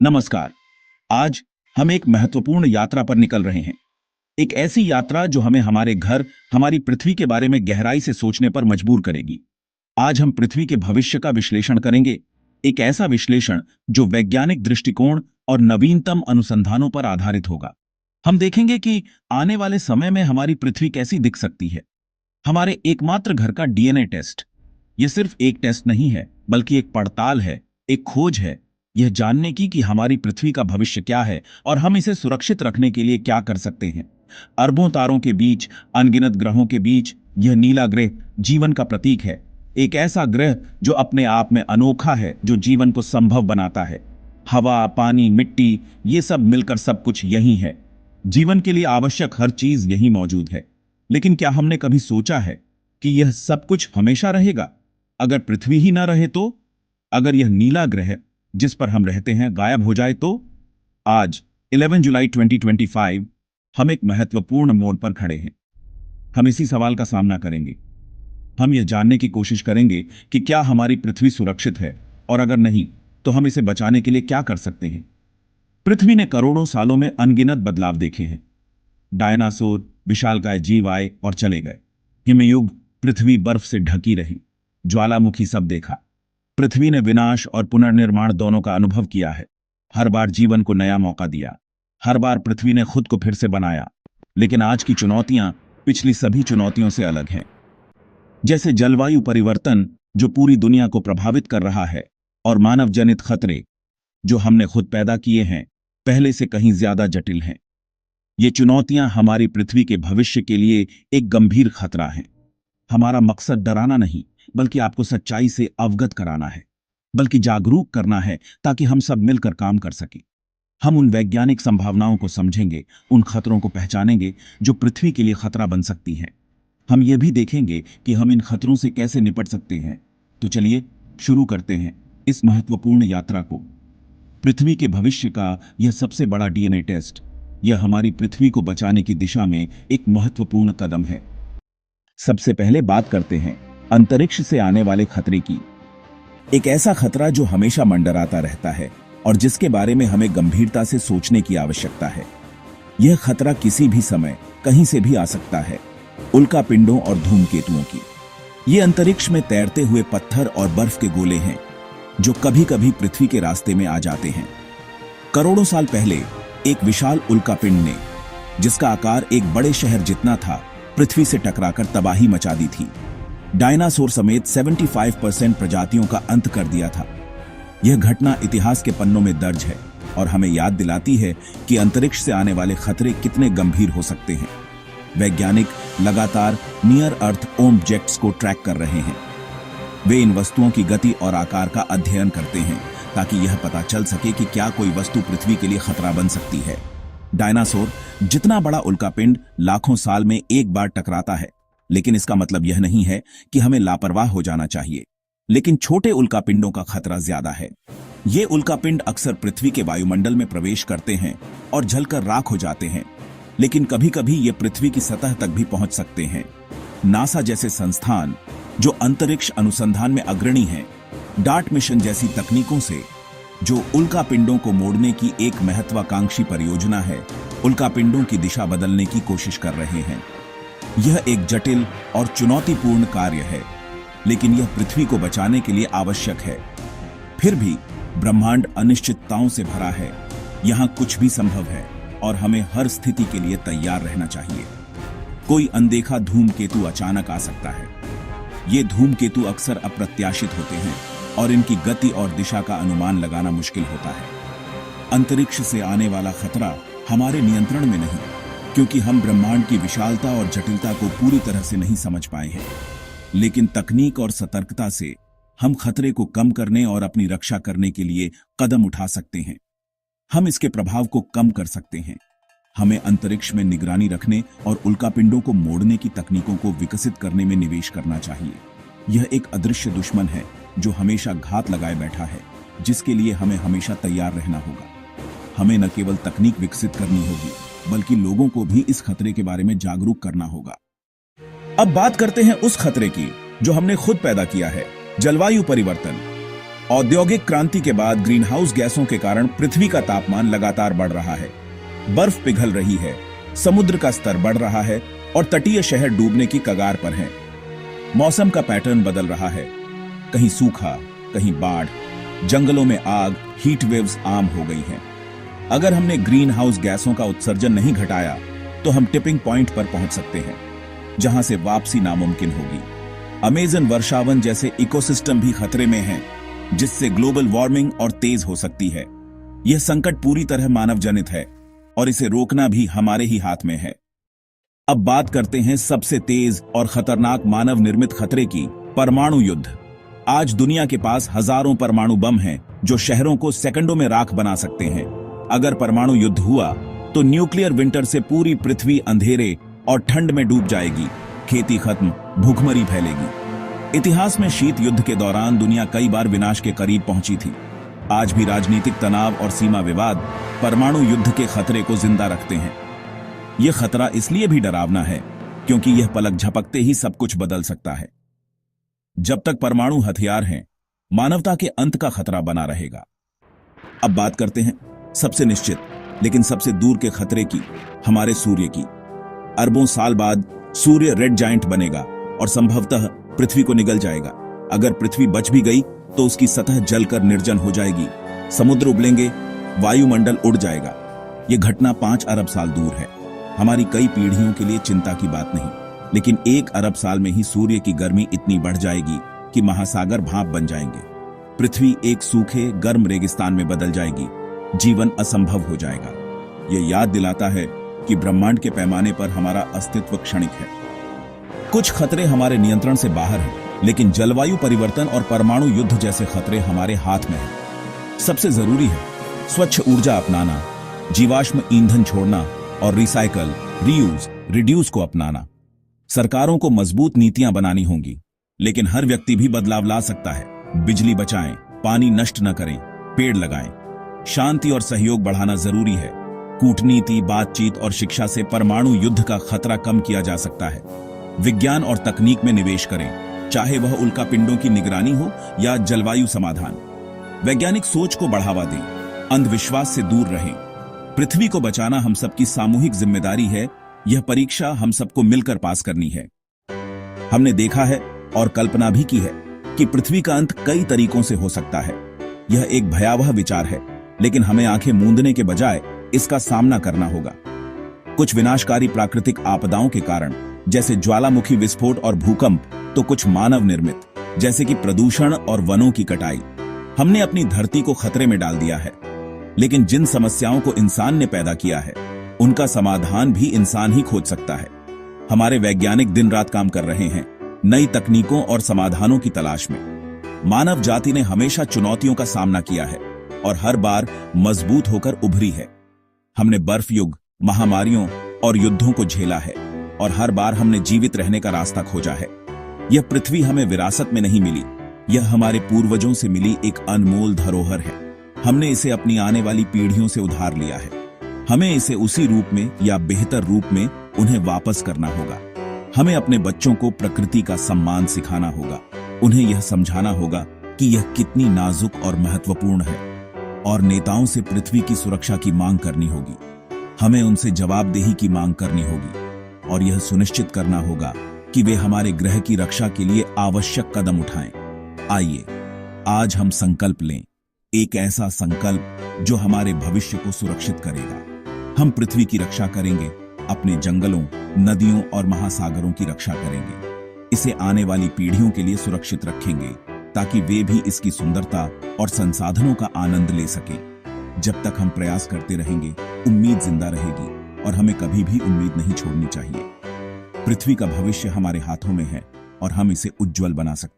नमस्कार। आज हम एक महत्वपूर्ण यात्रा पर निकल रहे हैं। एक ऐसी यात्रा जो हमें हमारे घर, हमारी पृथ्वी के बारे में गहराई से सोचने पर मजबूर करेगी। आज हम पृथ्वी के भविष्य का विश्लेषण करेंगे। एक ऐसा विश्लेषण जो वैज्ञानिक दृष्टिकोण और नवीनतम अनुसंधानों पर आधारित होगा। हम देखेंगे कि आने वाले समय में हमारी पृथ्वी कैसी दिख सकती है। हमारे एकमात्र घर का डीएनए टेस्ट। यह सिर्फ एक टेस्ट नहीं है, बल्कि एक पड़ताल है, एक खोज है, यह जानने की कि हमारी पृथ्वी का भविष्य क्या है और हम इसे सुरक्षित रखने के लिए क्या कर सकते हैं। अरबों तारों के बीच, अनगिनत ग्रहों के बीच, यह नीला ग्रह जीवन का प्रतीक है। एक ऐसा ग्रह जो अपने आप में अनोखा है, जो जीवन को संभव बनाता है। हवा, पानी, मिट्टी, ये सब मिलकर सब कुछ यही है। जीवन के लिए आवश्यक हर चीज यही मौजूद है। लेकिन क्या हमने कभी सोचा है कि यह सब कुछ हमेशा रहेगा? अगर पृथ्वी ही ना रहे तो? अगर यह नीला ग्रह जिस पर हम रहते हैं गायब हो जाए तो? आज 11 जुलाई 2025 हम एक महत्वपूर्ण मोड़ पर खड़े हैं। हम इसी सवाल का सामना करेंगे। हम यह जानने की कोशिश करेंगे कि क्या हमारी पृथ्वी सुरक्षित है, और अगर नहीं तो हम इसे बचाने के लिए क्या कर सकते हैं। पृथ्वी ने करोड़ों सालों में अनगिनत बदलाव देखे हैं। डायनासोर, विशालकाय जीव आए और चले गए। हिमयुग, पृथ्वी बर्फ से ढकी रही। ज्वालामुखी, सब देखा। पृथ्वी ने विनाश और पुनर्निर्माण दोनों का अनुभव किया है। हर बार जीवन को नया मौका दिया। हर बार पृथ्वी ने खुद को फिर से बनाया। लेकिन आज की चुनौतियां पिछली सभी चुनौतियों से अलग हैं। जैसे जलवायु परिवर्तन जो पूरी दुनिया को प्रभावित कर रहा है, और मानव जनित खतरे जो हमने खुद पैदा किए हैं, पहले से कहीं ज्यादा जटिल हैं। ये चुनौतियां हमारी पृथ्वी के भविष्य के लिए एक गंभीर खतरा हैं। हमारा मकसद डराना नहीं, बल्कि आपको सच्चाई से अवगत कराना है, बल्कि जागरूक करना है, ताकि हम सब मिलकर काम कर सकें। हम उन वैज्ञानिक संभावनाओं को समझेंगे, उन खतरों को पहचानेंगे जो पृथ्वी के लिए खतरा बन सकती हैं। हम ये भी देखेंगे कि हम इन खतरों से कैसे निपट सकते हैं। तो चलिए शुरू करते हैं इस महत्वपूर्ण यात्रा को। पृथ्वी के भविष्य का यह सबसे बड़ा डीएनए टेस्ट, यह हमारी पृथ्वी को बचाने की दिशा में एक महत्वपूर्ण कदम है। सबसे पहले बात करते हैं अंतरिक्ष से आने वाले खतरे की। एक ऐसा खतरा जो हमेशा मंडराता रहता है और जिसके बारे में हमें गंभीरता से सोचने की आवश्यकता है। यह खतरा किसी भी समय कहीं से भी आ सकता है। उल्कापिंडों और धूमकेतुओं की। ये अंतरिक्ष में तैरते हुए पत्थर और बर्फ के गोले हैं जो कभी कभी पृथ्वी के रास्ते में आ जाते हैं। करोड़ों साल पहले एक विशाल उल्कापिंड ने, जिसका आकार एक बड़े शहर जितना था, पृथ्वी से टकराकर तबाही मचा दी थी। डायनासोर समेत 75% प्रजातियों का अंत कर दिया था। यह घटना इतिहास के पन्नों में दर्ज है और हमें याद दिलाती है कि अंतरिक्ष से आने वाले खतरे कितने गंभीर हो सकते हैं। वैज्ञानिक लगातार नियर अर्थ ऑब्जेक्ट्स को ट्रैक कर रहे हैं। वे इन वस्तुओं की गति और आकार का अध्ययन करते हैं ताकि यह पता चल सके कि क्या कोई वस्तु पृथ्वी के लिए खतरा बन सकती है। डायनासोर जितना बड़ा उल्कापिंड लाखों साल में एक बार टकराता है, लेकिन इसका मतलब यह नहीं है कि हमें लापरवाह हो जाना चाहिए। लेकिन छोटे उल्कापिंडों का खतरा ज्यादा है। ये उल्कापिंड अक्सर पृथ्वी के वायुमंडल में प्रवेश करते हैं और जलकर राख हो जाते हैं, लेकिन कभी कभी ये पृथ्वी की सतह तक भी पहुंच सकते हैं। नासा जैसे संस्थान जो अंतरिक्ष अनुसंधान में अग्रणी हैं, डार्ट मिशन जैसी तकनीकों से, जो उल्कापिंडों को मोड़ने की एक महत्वाकांक्षी परियोजना है, उल्कापिंडों की दिशा बदलने की कोशिश कर रहे हैं। यह एक जटिल और चुनौतीपूर्ण कार्य है, लेकिन यह पृथ्वी को बचाने के लिए आवश्यक है। फिर भी ब्रह्मांड अनिश्चितताओं से भरा है। यहां कुछ भी संभव है और हमें हर स्थिति के लिए तैयार रहना चाहिए। कोई अनदेखा धूमकेतु अचानक आ सकता है। ये धूमकेतु अक्सर अप्रत्याशित होते हैं और इनकी गति और दिशा का अनुमान लगाना मुश्किल होता है। अंतरिक्ष से आने वाला खतरा हमारे नियंत्रण में नहीं, क्योंकि हम ब्रह्मांड की विशालता और जटिलता को पूरी तरह से नहीं समझ पाए हैं। लेकिन तकनीक और सतर्कता से हम खतरे को कम करने और अपनी रक्षा करने के लिए कदम उठा सकते हैं। हम इसके प्रभाव को कम कर सकते हैं। हमें अंतरिक्ष में निगरानी रखने और उल्कापिंडों को मोड़ने की तकनीकों को विकसित करने में निवेश करना चाहिए। यह एक अदृश्य दुश्मन है जो हमेशा घात लगाए बैठा है, जिसके लिए हमें हमेशा तैयार रहना होगा। हमें न केवल तकनीक विकसित करनी होगी, बल्कि लोगों को भी इस खतरे के बारे में जागरूक करना होगा। अब बात करते हैं उस खतरे की जो हमने खुद पैदा किया है, जलवायु परिवर्तन। औद्योगिक क्रांति के बाद ग्रीन हाउस गैसों के कारण पृथ्वी का तापमान लगातार बढ़ रहा है। बर्फ पिघल रही है, समुद्र का स्तर बढ़ रहा है और तटीय शहर डूबने की कगार पर हैं। मौसम का पैटर्न बदल रहा है, कहीं सूखा, कहीं बाढ़, जंगलों में आग, हीट वेव्स आम हो गई हैं। अगर हमने ग्रीन हाउस गैसों का उत्सर्जन नहीं घटाया तो हम टिपिंग पॉइंट पर पहुंच सकते हैं, जहां से वापसी नामुमकिन होगी। अमेज़न वर्षावन जैसे इकोसिस्टम भी खतरे में हैं, जिससे ग्लोबल वार्मिंग और तेज हो सकती है। यह संकट पूरी तरह मानव जनित है और इसे रोकना भी हमारे ही हाथ में है। अब बात करते हैं सबसे तेज और खतरनाक मानव निर्मित खतरे की, परमाणु युद्ध। आज दुनिया के पास हजारों परमाणु बम हैं जो शहरों को सेकंडों में राख बना सकते हैं। अगर परमाणु युद्ध हुआ तो न्यूक्लियर विंटर से पूरी पृथ्वी अंधेरे और ठंड में डूब जाएगी, खेती खत्म, भूखमरी फैलेगी। इतिहास में शीत युद्ध के दौरान दुनिया कई बार विनाश के करीब पहुंची थी। आज भी राजनीतिक तनाव और सीमा विवाद परमाणु युद्ध के खतरे को जिंदा रखते हैं। यह खतरा इसलिए भी डरावना है क्योंकि यह पलक झपकते ही सब कुछ बदल सकता है। जब तक परमाणु हथियार हैं, मानवता के अंत का खतरा बना रहेगा। अब बात करते हैं सबसे निश्चित लेकिन सबसे दूर के खतरे की, हमारे सूर्य की। अरबों साल बाद सूर्य रेड जायंट बनेगा और संभवतः पृथ्वी को निगल जाएगा। अगर पृथ्वी बच भी गई तो उसकी सतह जलकर निर्जन हो जाएगी, समुद्र उबलेंगे, वायुमंडल उड़ जाएगा। यह घटना 5 अरब साल दूर है। हमारी कई पीढ़ियों के लिए चिंता की बात नहीं, लेकिन 1 अरब साल में ही सूर्य की गर्मी इतनी बढ़ जाएगी कि महासागर भाप बन जाएंगे। पृथ्वी एक सूखे गर्म रेगिस्तान में बदल जाएगी, जीवन असंभव हो जाएगा। यह याद दिलाता है कि ब्रह्मांड के पैमाने पर हमारा अस्तित्व क्षणिक है। कुछ खतरे हमारे नियंत्रण से बाहर हैं, लेकिन जलवायु परिवर्तन और परमाणु युद्ध जैसे खतरे हमारे हाथ में हैं। सबसे जरूरी है स्वच्छ ऊर्जा अपनाना, जीवाश्म ईंधन छोड़ना और रिसाइकल, रीयूज, रिड्यूस को अपनाना। सरकारों को मजबूत नीतियां बनानी होंगी, लेकिन हर व्यक्ति भी बदलाव ला सकता है। बिजली बचाएं, पानी नष्ट न करें, पेड़ लगाएं। शांति और सहयोग बढ़ाना जरूरी है। कूटनीति, बातचीत और शिक्षा से परमाणु युद्ध का खतरा कम किया जा सकता है। विज्ञान और तकनीक में निवेश करें, चाहे वह उल्कापिंडों की निगरानी हो या जलवायु समाधान। वैज्ञानिक सोच को बढ़ावा दें, अंधविश्वास से दूर रहें। पृथ्वी को बचाना हम सबकी सामूहिक जिम्मेदारी है। यह परीक्षा हम सबको मिलकर पास करनी है। हमने देखा है और कल्पना भी की है कि पृथ्वी का अंत कई तरीकों से हो सकता है। यह एक भयावह विचार है, लेकिन हमें आंखें मूंदने के बजाय इसका सामना करना होगा। कुछ विनाशकारी प्राकृतिक आपदाओं के कारण, जैसे ज्वालामुखी विस्फोट और भूकंप, तो कुछ मानव निर्मित, जैसे कि प्रदूषण और वनों की कटाई। हमने अपनी धरती को खतरे में डाल दिया है। लेकिन जिन समस्याओं को इंसान ने पैदा किया है, उनका समाधान भी इंसान ही खोज सकता है। हमारे वैज्ञानिक दिन रात काम कर रहे हैं, नई तकनीकों और समाधानों की तलाश में। मानव जाति ने हमेशा चुनौतियों का सामना किया है और हर बार मजबूत होकर उभरी है। हमने बर्फ युग, महामारियों और युद्धों को झेला है और हर बार हमने जीवित रहने का रास्ता खोजा है। यह पृथ्वी हमें विरासत में नहीं मिली, यह हमारे पूर्वजों से मिली एक अनमोल धरोहर है। हमने इसे अपनी आने वाली पीढ़ियों से उधार लिया है। हमें इसे उसी रूप में या बेहतर रूप में उन्हें वापस करना होगा। हमें अपने बच्चों को प्रकृति का सम्मान सिखाना होगा, उन्हें यह समझाना होगा कि यह कितनी नाजुक और महत्वपूर्ण है, और नेताओं से पृथ्वी की सुरक्षा की मांग करनी होगी। हमें उनसे जवाबदेही की मांग करनी होगी और यह सुनिश्चित करना होगा कि वे हमारे ग्रह की रक्षा के लिए आवश्यक कदम उठाएं। आइए आज हम संकल्प लें, एक ऐसा संकल्प जो हमारे भविष्य को सुरक्षित करेगा। हम पृथ्वी की रक्षा करेंगे, अपने जंगलों, नदियों और महासागरों की रक्षा करेंगे। इसे आने वाली पीढ़ियों के लिए सुरक्षित रखेंगे ताकि वे भी इसकी सुंदरता और संसाधनों का आनंद ले सकें। जब तक हम प्रयास करते रहेंगे, उम्मीद जिंदा रहेगी और हमें कभी भी उम्मीद नहीं छोड़नी चाहिए। पृथ्वी का भविष्य हमारे हाथों में है और हम इसे उज्जवल बना सकते हैं।